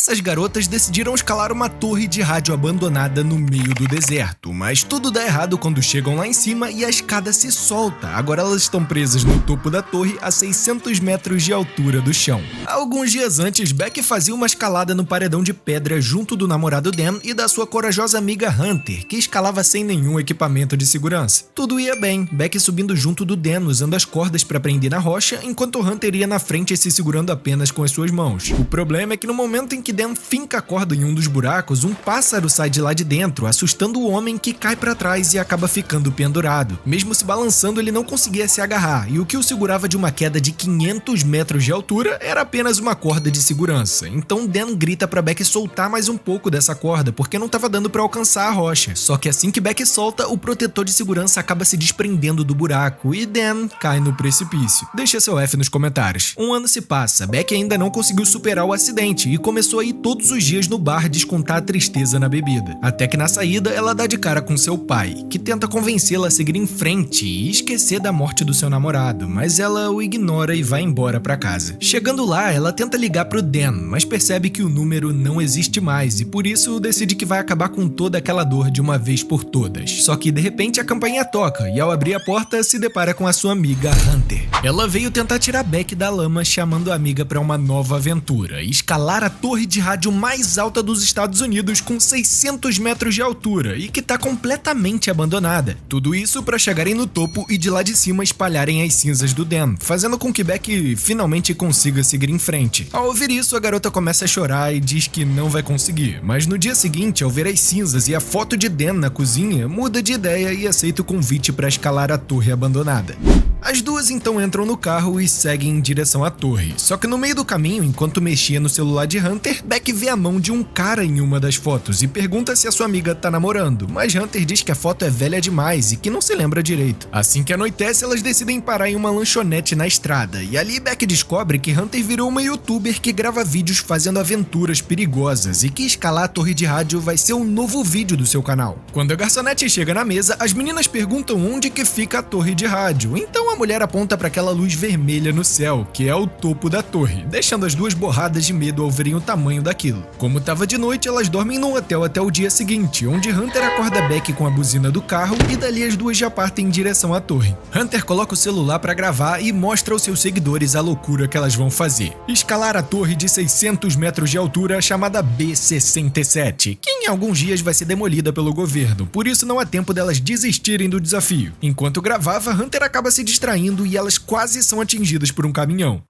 Essas garotas decidiram escalar uma torre de rádio abandonada no meio do deserto, mas tudo dá errado quando chegam lá em cima e a escada se solta. Agora elas estão presas no topo da torre a 600 metros de altura do chão. Alguns dias antes, Beck fazia uma escalada no paredão de pedra junto do namorado Dan e da sua corajosa amiga Hunter, que escalava sem nenhum equipamento de segurança. Tudo ia bem, Beck subindo junto do Dan usando as cordas para prender na rocha, enquanto Hunter ia na frente se segurando apenas com as suas mãos. O problema é que no momento em que Dan finca a corda em um dos buracos, um pássaro sai de lá de dentro, assustando o homem, que cai para trás e acaba ficando pendurado. Mesmo se balançando, ele não conseguia se agarrar, e o que o segurava de uma queda de 500 metros de altura era apenas uma corda de segurança. Então Dan grita para Beck soltar mais um pouco dessa corda, porque não estava dando para alcançar a rocha. Só que assim que Beck solta, o protetor de segurança acaba se desprendendo do buraco e Dan cai no precipício. Deixa seu F nos comentários. Um ano se passa, Beck ainda não conseguiu superar o acidente e começou a ir todos os dias no bar descontar a tristeza na bebida. Até que na saída ela dá de cara com seu pai, que tenta convencê-la a seguir em frente e esquecer da morte do seu namorado, mas ela o ignora e vai embora pra casa. Chegando lá, ela tenta ligar pro Dan, mas percebe que o número não existe mais e por isso decide que vai acabar com toda aquela dor de uma vez por todas. Só que de repente a campainha toca e ao abrir a porta se depara com a sua amiga Hunter. Ela veio tentar tirar Beck da lama, chamando a amiga para uma nova aventura: escalar a torre de rádio mais alta dos Estados Unidos com 600 metros de altura e que tá completamente abandonada. Tudo isso para chegarem no topo e de lá de cima espalharem as cinzas do Dan, fazendo com que Beck finalmente consiga seguir em frente. Ao ouvir isso, a garota começa a chorar e diz que não vai conseguir, mas no dia seguinte, ao ver as cinzas e a foto de Dan na cozinha, muda de ideia e aceita o convite para escalar a torre abandonada. As duas então entram no carro e seguem em direção à torre. Só que no meio do caminho, enquanto mexia no celular de Hunter, Beck vê a mão de um cara em uma das fotos e pergunta se a sua amiga tá namorando, mas Hunter diz que a foto é velha demais e que não se lembra direito. Assim que anoitece, elas decidem parar em uma lanchonete na estrada, e ali Beck descobre que Hunter virou uma youtuber que grava vídeos fazendo aventuras perigosas e que escalar a torre de rádio vai ser um novo vídeo do seu canal. Quando a garçonete chega na mesa, as meninas perguntam onde que fica a torre de rádio, então a mulher aponta para aquela luz vermelha no céu, que é o topo da torre, deixando as duas borradas de medo ao verem o tamanho daquilo. Como tava de noite, elas dormem num hotel até o dia seguinte, onde Hunter acorda Beck com a buzina do carro e dali as duas já partem em direção à torre. Hunter coloca o celular para gravar e mostra aos seus seguidores a loucura que elas vão fazer: escalar a torre de 600 metros de altura chamada B67, que em alguns dias vai ser demolida pelo governo, por isso não há tempo delas desistirem do desafio. Enquanto gravava, Hunter acaba se distraindo e elas quase são atingidas por um caminhão.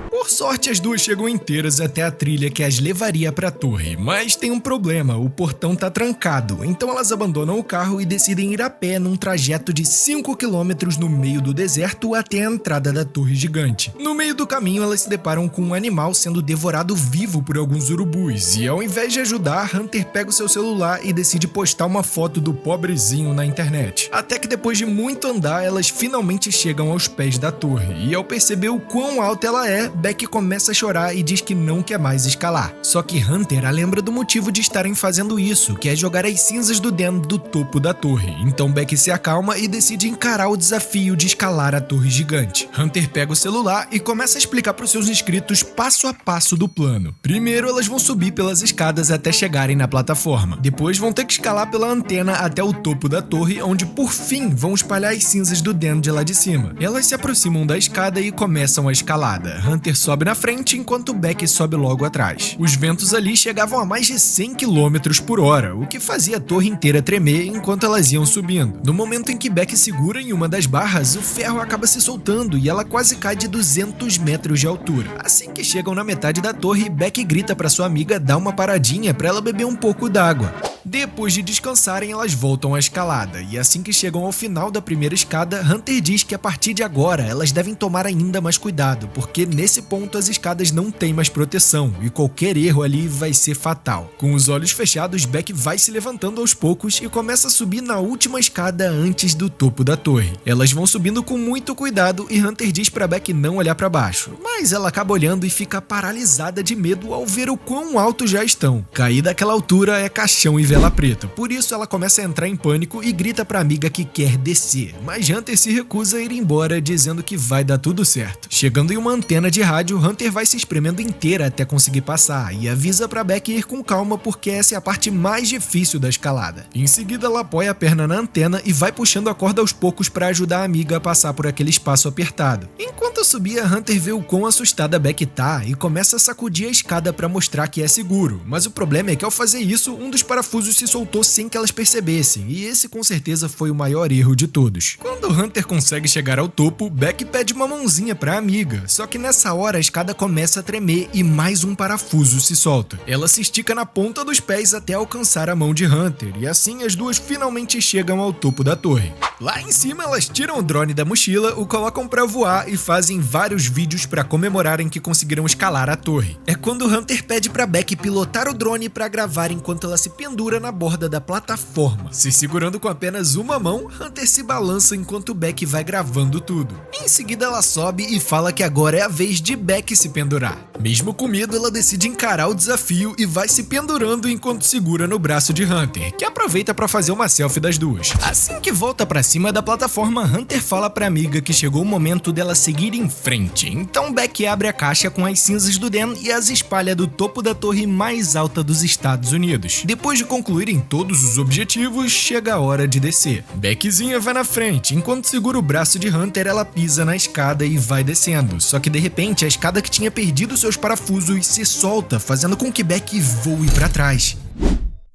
Por sorte, as duas chegam inteiras até a trilha que as levaria para a torre, mas tem um problema: o portão tá trancado, então elas abandonam o carro e decidem ir a pé num trajeto de 5 km no meio do deserto até a entrada da torre gigante. No meio do caminho, elas se deparam com um animal sendo devorado vivo por alguns urubus, e ao invés de ajudar, Hunter pega o seu celular e decide postar uma foto do pobrezinho na internet. Até que depois de muito andar, elas finalmente chegam aos pés da torre, e ao perceber o quão alta ela é, Beck começa a chorar e diz que não quer mais escalar. Só que Hunter a lembra do motivo de estarem fazendo isso, que é jogar as cinzas do Dan do topo da torre. Então Beck se acalma e decide encarar o desafio de escalar a torre gigante. Hunter pega o celular e começa a explicar para os seus inscritos passo a passo do plano. Primeiro, elas vão subir pelas escadas até chegarem na plataforma. Depois vão ter que escalar pela antena até o topo da torre, onde por fim vão espalhar as cinzas do Dan de lá de cima. Elas se aproximam da escada e começam a escalada. Hunter sobe na frente enquanto Beck sobe logo atrás. Os ventos ali chegavam a mais de 100 km por hora, o que fazia a torre inteira tremer enquanto elas iam subindo. No momento em que Beck segura em uma das barras, o ferro acaba se soltando e ela quase cai de 200 metros de altura. Assim que chegam na metade da torre, Beck grita para sua amiga dar uma paradinha para ela beber um pouco d'água. Depois de descansarem, elas voltam à escalada, e assim que chegam ao final da primeira escada, Hunter diz que a partir de agora elas devem tomar ainda mais cuidado, porque nesse ponto as escadas não têm mais proteção e qualquer erro ali vai ser fatal. Com os olhos fechados, Beck vai se levantando aos poucos e começa a subir na última escada antes do topo da torre. Elas vão subindo com muito cuidado e Hunter diz para Beck não olhar para baixo, mas ela acaba olhando e fica paralisada de medo ao ver o quão alto já estão. Cair daquela altura é caixão e vela preta, por isso ela começa a entrar em pânico e grita pra amiga que quer descer, mas Hunter se recusa a ir embora, dizendo que vai dar tudo certo. Chegando em uma antena de rádio, episódio, Hunter vai se espremendo inteira até conseguir passar e avisa pra Beck ir com calma porque essa é a parte mais difícil da escalada. Em seguida, ela apoia a perna na antena e vai puxando a corda aos poucos para ajudar a amiga a passar por aquele espaço apertado. Enquanto subia, Hunter vê o quão assustada Beck tá e começa a sacudir a escada para mostrar que é seguro, mas o problema é que ao fazer isso, um dos parafusos se soltou sem que elas percebessem, e esse com certeza foi o maior erro de todos. Quando Hunter consegue chegar ao topo, Beck pede uma mãozinha pra amiga, só que nessa hora a escada começa a tremer e mais um parafuso se solta. Ela se estica na ponta dos pés até alcançar a mão de Hunter, e assim as duas finalmente chegam ao topo da torre. Lá em cima, elas tiram o drone da mochila, o colocam pra voar e fazem vários vídeos pra comemorarem que conseguiram escalar a torre. É quando Hunter pede pra Beck pilotar o drone pra gravar enquanto ela se pendura na borda da plataforma. Se segurando com apenas uma mão, Hunter se balança enquanto Beck vai gravando tudo. Em seguida, ela sobe e fala que agora é a vez de Beck se pendurar. Mesmo com medo, ela decide encarar o desafio e vai se pendurando enquanto segura no braço de Hunter, que aproveita pra fazer uma selfie das duas. Assim que volta pra cima da plataforma, Hunter fala pra amiga que chegou o momento dela seguir em frente. Então Beck abre a caixa com as cinzas do Dan e as espalha do topo da torre mais alta dos Estados Unidos. Depois de concluírem todos os objetivos, chega a hora de descer. Beckzinha vai na frente, enquanto segura o braço de Hunter, ela pisa na escada e vai descendo. Só que de repente a escada que tinha perdido seus parafusos se solta, fazendo com que Beck voe pra trás.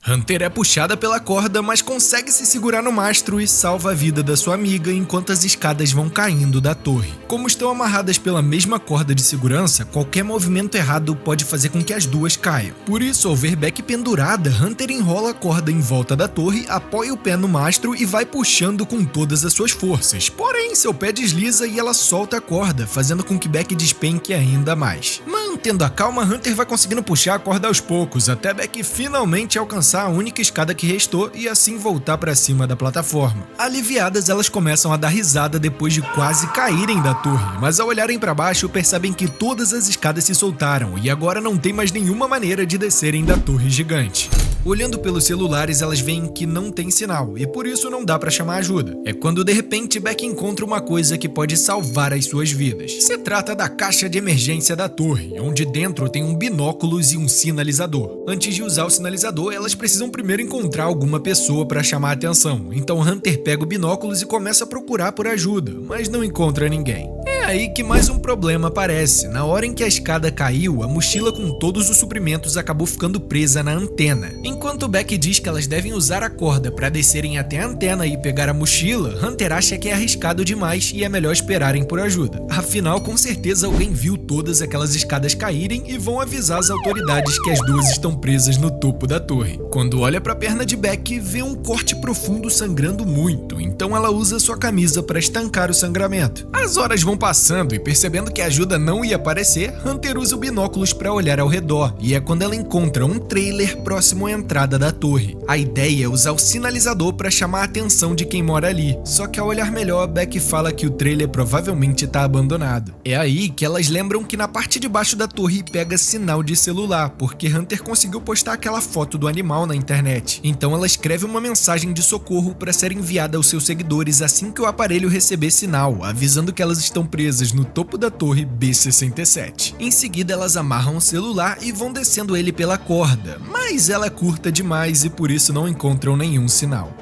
Hunter é puxada pela corda, mas consegue se segurar no mastro e salva a vida da sua amiga enquanto as escadas vão caindo da torre. Como estão amarradas pela mesma corda de segurança, qualquer movimento errado pode fazer com que as duas caiam. Por isso, ao ver Beck pendurada, Hunter enrola a corda em volta da torre, apoia o pé no mastro e vai puxando com todas as suas forças. Porém, seu pé desliza e ela solta a corda, fazendo com que Beck despenque ainda mais. Mantendo a calma, Hunter vai conseguindo puxar a corda aos poucos, até Beck finalmente alcançar a única escada que restou e assim voltar para cima da plataforma. Aliviadas, elas começam a dar risada depois de quase caírem da torre, mas ao olharem para baixo percebem que todas as escadas se soltaram e agora não tem mais nenhuma maneira de descerem da torre gigante. Olhando pelos celulares, elas veem que não tem sinal e por isso não dá para chamar ajuda. É quando de repente Beck encontra uma coisa que pode salvar as suas vidas. Se trata da caixa de emergência da torre, onde dentro tem um binóculos e um sinalizador. Antes de usar o sinalizador, elas precisam primeiro encontrar alguma pessoa para chamar a atenção. Então Hunter pega o binóculos e começa a procurar por ajuda, mas não encontra ninguém. É aí que mais um problema aparece. Na hora em que a escada caiu, a mochila com todos os suprimentos acabou ficando presa na antena. Enquanto Beck diz que elas devem usar a corda para descerem até a antena e pegar a mochila, Hunter acha que é arriscado demais e é melhor esperarem por ajuda. Afinal, com certeza alguém viu todas aquelas escadas caírem e vão avisar as autoridades que as duas estão presas no topo da torre. Quando olha para a perna de Beck, vê um corte profundo sangrando muito, então ela usa sua camisa para estancar o sangramento. As horas vão passando e percebendo que a ajuda não ia aparecer, Hunter usa o binóculos para olhar ao redor, e é quando ela encontra um trailer próximo à entrada da torre. A ideia é usar o sinalizador para chamar a atenção de quem mora ali, só que ao olhar melhor, Beck fala que o trailer provavelmente está abandonado. É aí que elas lembram que na parte de baixo da torre pega sinal de celular, porque Hunter conseguiu postar aquela foto do animal na internet. Então ela escreve uma mensagem de socorro para ser enviada aos seus seguidores assim que o aparelho receber sinal, avisando que elas estão presas no topo da torre B67. Em seguida, elas amarram o celular e vão descendo ele pela corda, mas ela é curta demais e por isso não encontram nenhum sinal.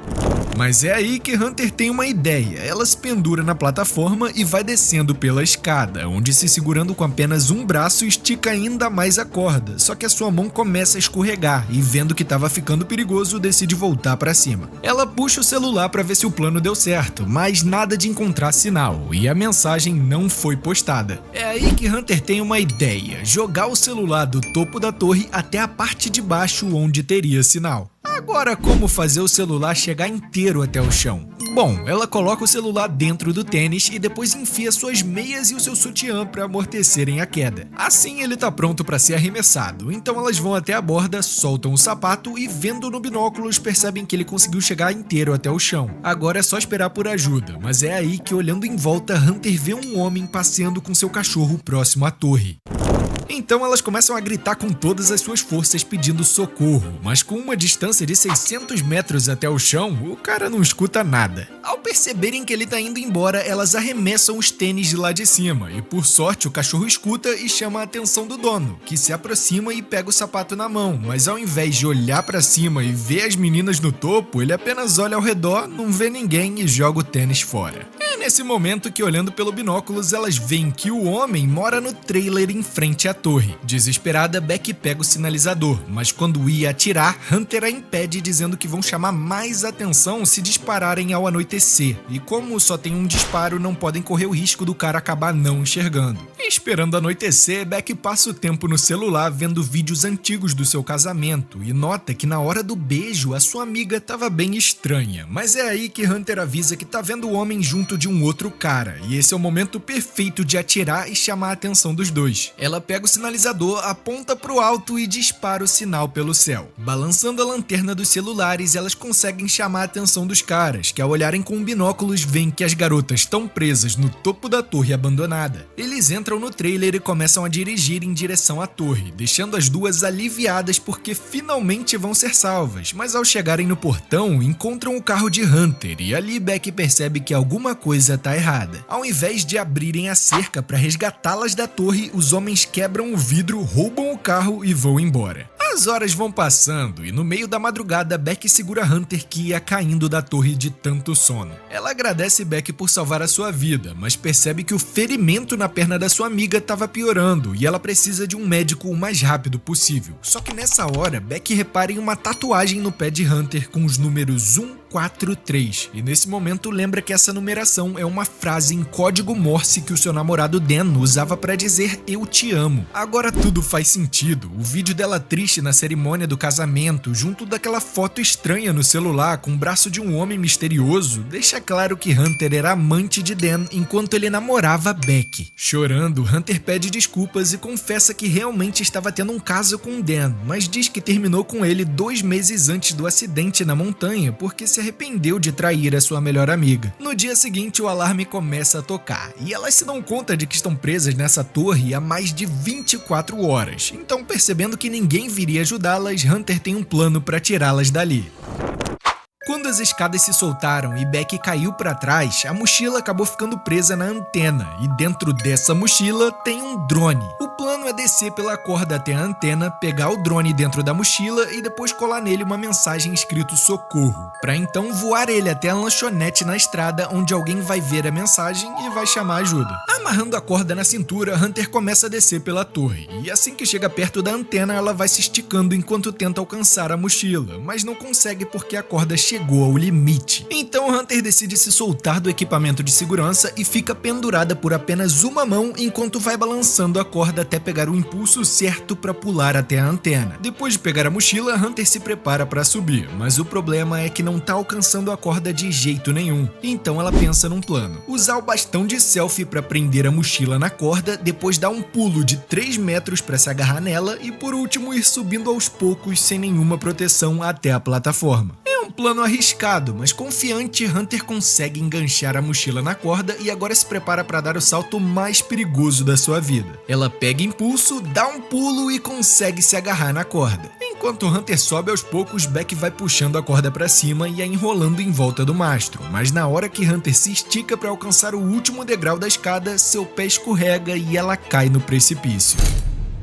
Mas é aí que Hunter tem uma ideia. Ela se pendura na plataforma e vai descendo pela escada, onde se segurando com apenas um braço estica ainda mais a corda, só que a sua mão começa a escorregar e vendo que estava ficando perigoso, decide voltar para cima. Ela puxa o celular para ver se o plano deu certo, mas nada de encontrar sinal e a mensagem não foi postada. É aí que Hunter tem uma ideia: jogar o celular do topo da torre até a parte de baixo onde teria sinal. Agora, como fazer o celular chegar inteiro até o chão? Bom, ela coloca o celular dentro do tênis e depois enfia suas meias e o seu sutiã para amortecerem a queda. Assim ele tá pronto para ser arremessado, então elas vão até a borda, soltam o sapato e vendo no binóculos percebem que ele conseguiu chegar inteiro até o chão. Agora é só esperar por ajuda, mas é aí que olhando em volta Hunter vê um homem passeando com seu cachorro próximo à torre. Então elas começam a gritar com todas as suas forças pedindo socorro, mas com uma distância de 600 metros até o chão, o cara não escuta nada. Ao perceberem que ele tá indo embora, elas arremessam os tênis de lá de cima e por sorte o cachorro escuta e chama a atenção do dono, que se aproxima e pega o sapato na mão, mas ao invés de olhar pra cima e ver as meninas no topo, ele apenas olha ao redor, não vê ninguém e joga o tênis fora. É nesse momento que, olhando pelo binóculos, elas veem que o homem mora no trailer em frente à torre. Desesperada, Beck pega o sinalizador, mas quando ia atirar, Hunter a impede dizendo que vão chamar mais atenção se dispararem ao anoitecer, e como só tem um disparo, não podem correr o risco do cara acabar não enxergando. E esperando anoitecer, Beck passa o tempo no celular vendo vídeos antigos do seu casamento e nota que na hora do beijo a sua amiga estava bem estranha, mas é aí que Hunter avisa que tá vendo o homem junto de um outro cara, e esse é o momento perfeito de atirar e chamar a atenção dos dois. Ela pega o sinalizador, aponta pro alto e dispara o sinal pelo céu. Balançando a lanterna dos celulares, elas conseguem chamar a atenção dos caras, que ao olharem com binóculos veem que as garotas estão presas no topo da torre abandonada. Eles entram no trailer e começam a dirigir em direção à torre, deixando as duas aliviadas porque finalmente vão ser salvas, mas ao chegarem no portão, encontram o carro de Hunter e ali Beck percebe que alguma coisa tá errada. Ao invés de abrirem a cerca para resgatá-las da torre, os homens quebram o vidro, roubam o carro e vão embora. As horas vão passando e no meio da madrugada Beck segura Hunter que ia caindo da torre de tanto sono. Ela agradece Beck por salvar a sua vida, mas percebe que o ferimento na perna da sua amiga estava piorando e ela precisa de um médico o mais rápido possível. Só que nessa hora, Beck repara em uma tatuagem no pé de Hunter com os números 143 e nesse momento lembra que essa numeração é uma frase em código Morse que o seu namorado Dan usava para dizer eu te amo. Agora tudo faz sentido. O vídeo dela triste na cerimônia do casamento, junto daquela foto estranha no celular com o braço de um homem misterioso, deixa claro que Hunter era amante de Dan enquanto ele namorava Beck. Chorando, Hunter pede desculpas e confessa que realmente estava tendo um caso com Dan, mas diz que terminou com ele 2 meses antes do acidente na montanha porque se arrependeu de trair a sua melhor amiga. No dia seguinte, o alarme começa a tocar e elas se dão conta de que estão presas nessa torre há mais de 24 horas. Então, percebendo que ninguém viria ajudá-las, Hunter tem um plano para tirá-las dali. Quando as escadas se soltaram e Beck caiu para trás, a mochila acabou ficando presa na antena e dentro dessa mochila tem um drone. O plano é descer pela corda até a antena, pegar o drone dentro da mochila e depois colar nele uma mensagem escrito socorro, para então voar ele até a lanchonete na estrada onde alguém vai ver a mensagem e vai chamar ajuda. Amarrando a corda na cintura, Hunter começa a descer pela torre e assim que chega perto da antena ela vai se esticando enquanto tenta alcançar a mochila, mas não consegue porque a corda chegou ao limite. Então Hunter decide se soltar do equipamento de segurança e fica pendurada por apenas uma mão enquanto vai balançando a corda até pegar o impulso certo para pular até a antena. Depois de pegar a mochila, Hunter se prepara para subir, mas o problema é que não tá alcançando a corda de jeito nenhum. Então ela pensa num plano: usar o bastão de selfie para prender a mochila na corda, depois dar um pulo de 3 metros para se agarrar nela e por último ir subindo aos poucos sem nenhuma proteção até a plataforma. É um plano arriscado, mas confiante, Hunter consegue enganchar a mochila na corda e agora se prepara para dar o salto mais perigoso da sua vida. Ela pega impulso, dá um pulo e consegue se agarrar na corda. Enquanto Hunter sobe aos poucos, Beck vai puxando a corda para cima e a enrolando em volta do mastro, mas na hora que Hunter se estica para alcançar o último degrau da escada, seu pé escorrega e ela cai no precipício.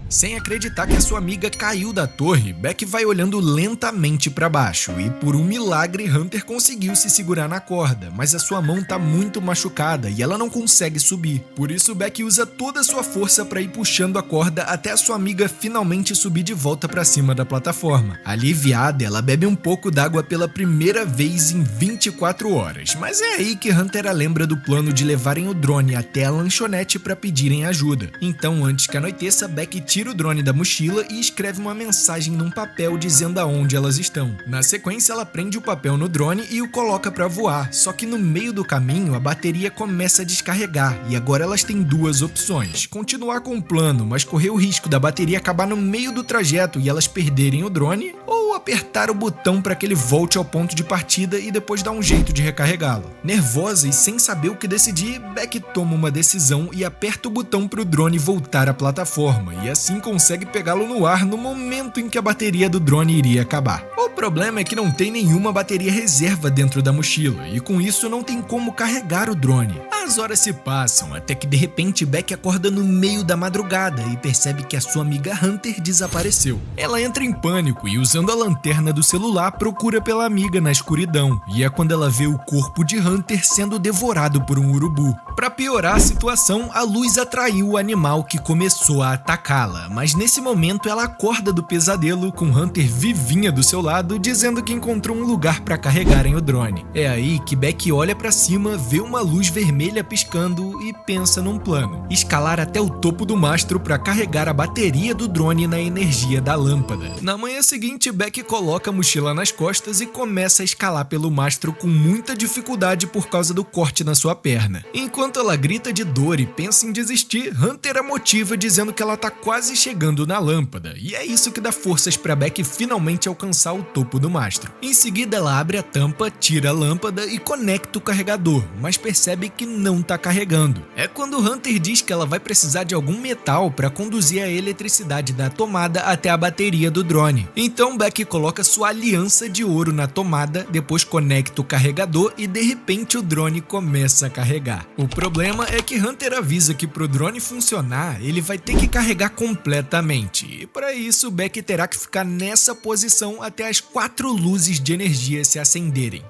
Sem acreditar que a sua amiga caiu da torre, Beck vai olhando lentamente para baixo e, por um milagre, Hunter conseguiu se segurar na corda, mas a sua mão tá muito machucada e ela não consegue subir. Por isso, Beck usa toda a sua força para ir puxando a corda até a sua amiga finalmente subir de volta para cima da plataforma. Aliviada, ela bebe um pouco d'água pela primeira vez em 24 horas, mas é aí que Hunter a lembra do plano de levarem o drone até a lanchonete para pedirem ajuda. Então, antes que anoiteça, Beck tira o drone da mochila e escreve uma mensagem num papel dizendo aonde elas estão. Na sequência, ela prende o papel no drone e o coloca para voar, só que no meio do caminho a bateria começa a descarregar e agora elas têm duas opções: continuar com o plano, mas correr o risco da bateria acabar no meio do trajeto e elas perderem o drone, ou apertar o botão para que ele volte ao ponto de partida e depois dar um jeito de recarregá-lo. Nervosa e sem saber o que decidir, Beck toma uma decisão e aperta o botão para o drone voltar à plataforma, e assim assim consegue pegá-lo no ar no momento em que a bateria do drone iria acabar. O problema é que não tem nenhuma bateria reserva dentro da mochila, e com isso não tem como carregar o drone. As horas se passam, até que de repente Beck acorda no meio da madrugada e percebe que a sua amiga Hunter desapareceu. Ela entra em pânico e, usando a lanterna do celular, procura pela amiga na escuridão, e é quando ela vê o corpo de Hunter sendo devorado por um urubu. Para piorar a situação, a luz atraiu o animal que começou a atacá-la, mas nesse momento ela acorda do pesadelo com Hunter vivinha do seu lado, dizendo que encontrou um lugar para carregarem o drone. É aí que Beck olha para cima, vê uma luz vermelha piscando e pensa num plano: escalar até o topo do mastro para carregar a bateria do drone na energia da lâmpada. Na manhã seguinte, Beck coloca a mochila nas costas e começa a escalar pelo mastro com muita dificuldade por causa do corte na sua perna. Enquanto ela grita de dor e pensa em desistir, Hunter a motiva dizendo que ela tá quase chegando na lâmpada, e é isso que dá forças para Beck finalmente alcançar o topo do mastro. Em seguida, ela abre a tampa, tira a lâmpada e conecta o carregador, mas percebe que não tá carregando. É quando Hunter diz que ela vai precisar de algum metal para conduzir a eletricidade da tomada até a bateria do drone. Então Beck coloca sua aliança de ouro na tomada, depois conecta o carregador e de repente o drone começa a carregar. O problema é que Hunter avisa que pro drone funcionar, ele vai ter que carregar completamente, e para isso Beck terá que ficar nessa posição até as 4 luzes de energia se acenderem.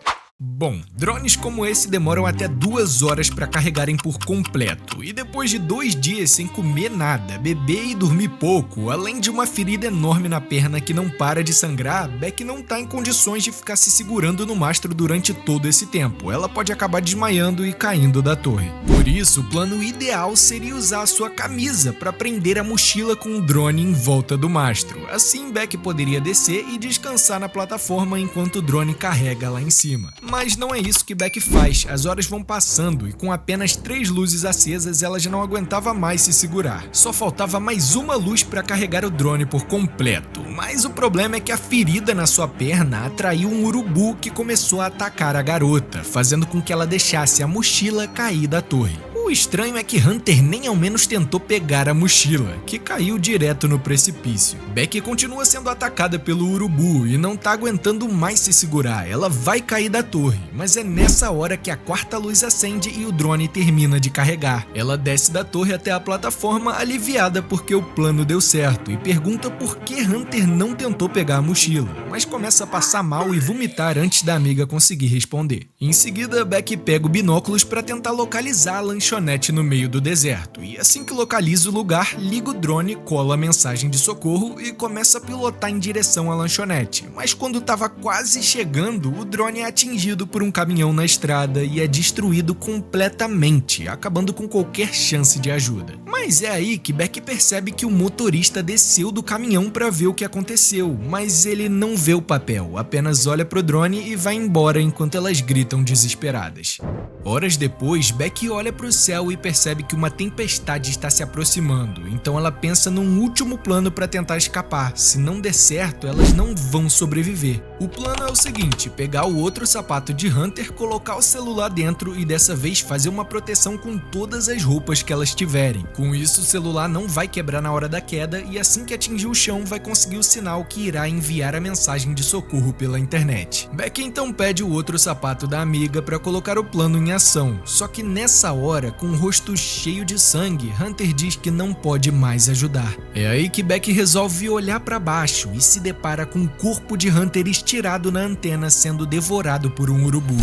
Bom, drones como esse demoram até 2 horas para carregarem por completo, e depois de 2 dias sem comer nada, beber e dormir pouco, além de uma ferida enorme na perna que não para de sangrar, Beck não tá em condições de ficar se segurando no mastro durante todo esse tempo. Ela pode acabar desmaiando e caindo da torre. Por isso, o plano ideal seria usar a sua camisa para prender a mochila com o drone em volta do mastro. Assim, Beck poderia descer e descansar na plataforma enquanto o drone carrega lá em cima. Mas não é isso que Beck faz. As horas vão passando e com apenas 3 luzes acesas ela já não aguentava mais se segurar. Só faltava mais uma luz para carregar o drone por completo. Mas o problema é que a ferida na sua perna atraiu um urubu que começou a atacar a garota, fazendo com que ela deixasse a mochila cair da torre. O estranho é que Hunter nem ao menos tentou pegar a mochila, que caiu direto no precipício. Beck continua sendo atacada pelo urubu e não tá aguentando mais se segurar. Ela vai cair da torre, mas é nessa hora que a 4ª luz acende e o drone termina de carregar. Ela desce da torre até a plataforma aliviada porque o plano deu certo e pergunta por que Hunter não tentou pegar a mochila, mas começa a passar mal e vomitar antes da amiga conseguir responder. Em seguida, Beck pega o binóculos para tentar localizar a lanchonete no meio do deserto, e assim que localiza o lugar, liga o drone, cola a mensagem de socorro e começa a pilotar em direção à lanchonete. Mas quando estava quase chegando, o drone é atingido por um caminhão na estrada e é destruído completamente, acabando com qualquer chance de ajuda. Mas é aí que Beck percebe que o motorista desceu do caminhão para ver o que aconteceu, mas ele não vê o papel, apenas olha pro drone e vai embora enquanto elas gritam desesperadas. Horas depois, Beck olha pro céu e percebe que uma tempestade está se aproximando, então ela pensa num último plano para tentar escapar. Se não der certo, elas não vão sobreviver. O plano é o seguinte: pegar o outro sapato de Hunter, colocar o celular dentro e dessa vez fazer uma proteção com todas as roupas que elas tiverem. Com isso, o celular não vai quebrar na hora da queda e assim que atingir o chão vai conseguir o sinal que irá enviar a mensagem de socorro pela internet. Beck então pede o outro sapato da amiga para colocar o plano em ação, só que nessa hora, com o rosto cheio de sangue, Hunter diz que não pode mais ajudar. É aí que Beck resolve olhar para baixo e se depara com o corpo de Hunter estirado na antena sendo devorado por um urubu.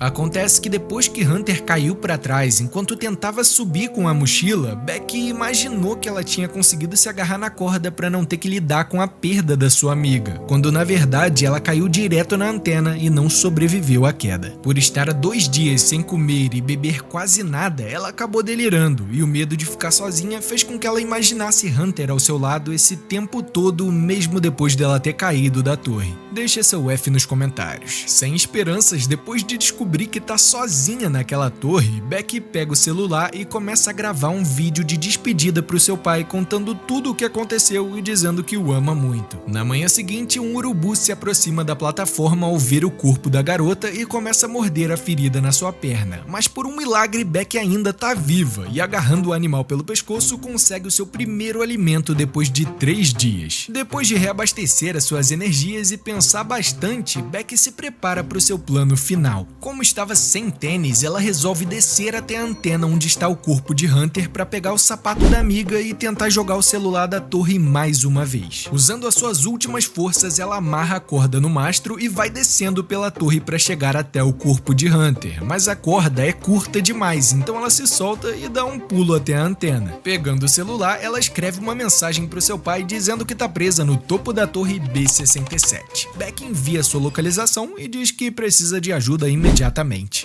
Acontece que depois que Hunter caiu para trás enquanto tentava subir com a mochila, Beck imaginou que ela tinha conseguido se agarrar na corda para não ter que lidar com a perda da sua amiga, quando na verdade ela caiu direto na antena e não sobreviveu à queda. Por estar há 2 dias sem comer e beber quase nada, ela acabou delirando e o medo de ficar sozinha fez com que ela imaginasse Hunter ao seu lado esse tempo todo, mesmo depois dela ter caído da torre. Deixa seu F nos comentários. Sem esperanças, depois de descobrir descobrir que tá sozinha naquela torre, Becky pega o celular e começa a gravar um vídeo de despedida pro seu pai, contando tudo o que aconteceu e dizendo que o ama muito. Na manhã seguinte, um urubu se aproxima da plataforma ao ver o corpo da garota e começa a morder a ferida na sua perna. Mas por um milagre, Becky ainda tá viva e, agarrando o animal pelo pescoço, consegue o seu primeiro alimento depois de 3 dias. Depois de reabastecer as suas energias e pensar bastante, Becky se prepara para o seu plano final. Como estava sem tênis, ela resolve descer até a antena onde está o corpo de Hunter para pegar o sapato da amiga e tentar jogar o celular da torre mais uma vez. Usando as suas últimas forças, ela amarra a corda no mastro e vai descendo pela torre para chegar até o corpo de Hunter, mas a corda é curta demais, então ela se solta e dá um pulo até a antena. Pegando o celular, ela escreve uma mensagem para o seu pai dizendo que está presa no topo da torre B67. Becky envia sua localização e diz que precisa de ajuda imediatamente.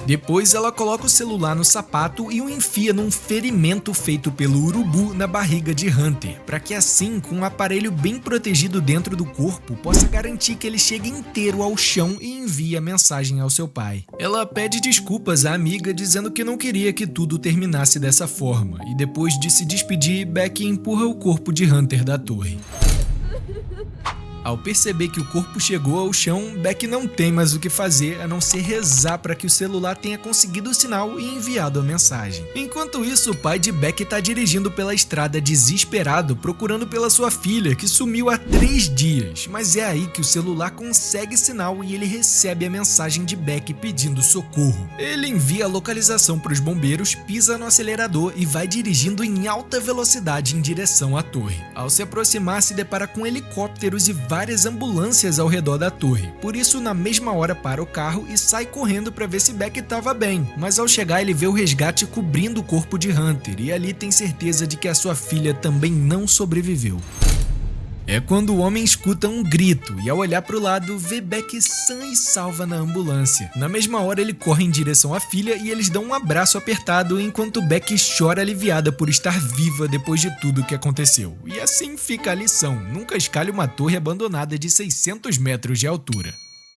Depois ela coloca o celular no sapato e o enfia num ferimento feito pelo urubu na barriga de Hunter, para que assim, com um aparelho bem protegido dentro do corpo, possa garantir que ele chegue inteiro ao chão e envie a mensagem ao seu pai. Ela pede desculpas à amiga dizendo que não queria que tudo terminasse dessa forma, e depois de se despedir, Becky empurra o corpo de Hunter da torre. Ao perceber que o corpo chegou ao chão, Becky não tem mais o que fazer a não ser rezar para que o celular tenha conseguido o sinal e enviado a mensagem. Enquanto isso, o pai de Becky está dirigindo pela estrada desesperado, procurando pela sua filha, que sumiu há 3 dias. Mas é aí que o celular consegue sinal e ele recebe a mensagem de Becky pedindo socorro. Ele envia a localização para os bombeiros, pisa no acelerador e vai dirigindo em alta velocidade em direção à torre. Ao se aproximar, se depara com helicópteros e várias ambulâncias ao redor da torre. Por isso, na mesma hora, para o carro e sai correndo para ver se Becky estava bem. Mas ao chegar, ele vê o resgate cobrindo o corpo de Hunter e ali tem certeza de que a sua filha também não sobreviveu. É quando o homem escuta um grito e, ao olhar para o lado, vê Becky sã e salva na ambulância. Na mesma hora, ele corre em direção à filha e eles dão um abraço apertado enquanto Becky chora aliviada por estar viva depois de tudo que aconteceu. E assim fica a lição: nunca escale uma torre abandonada de 600 metros de altura.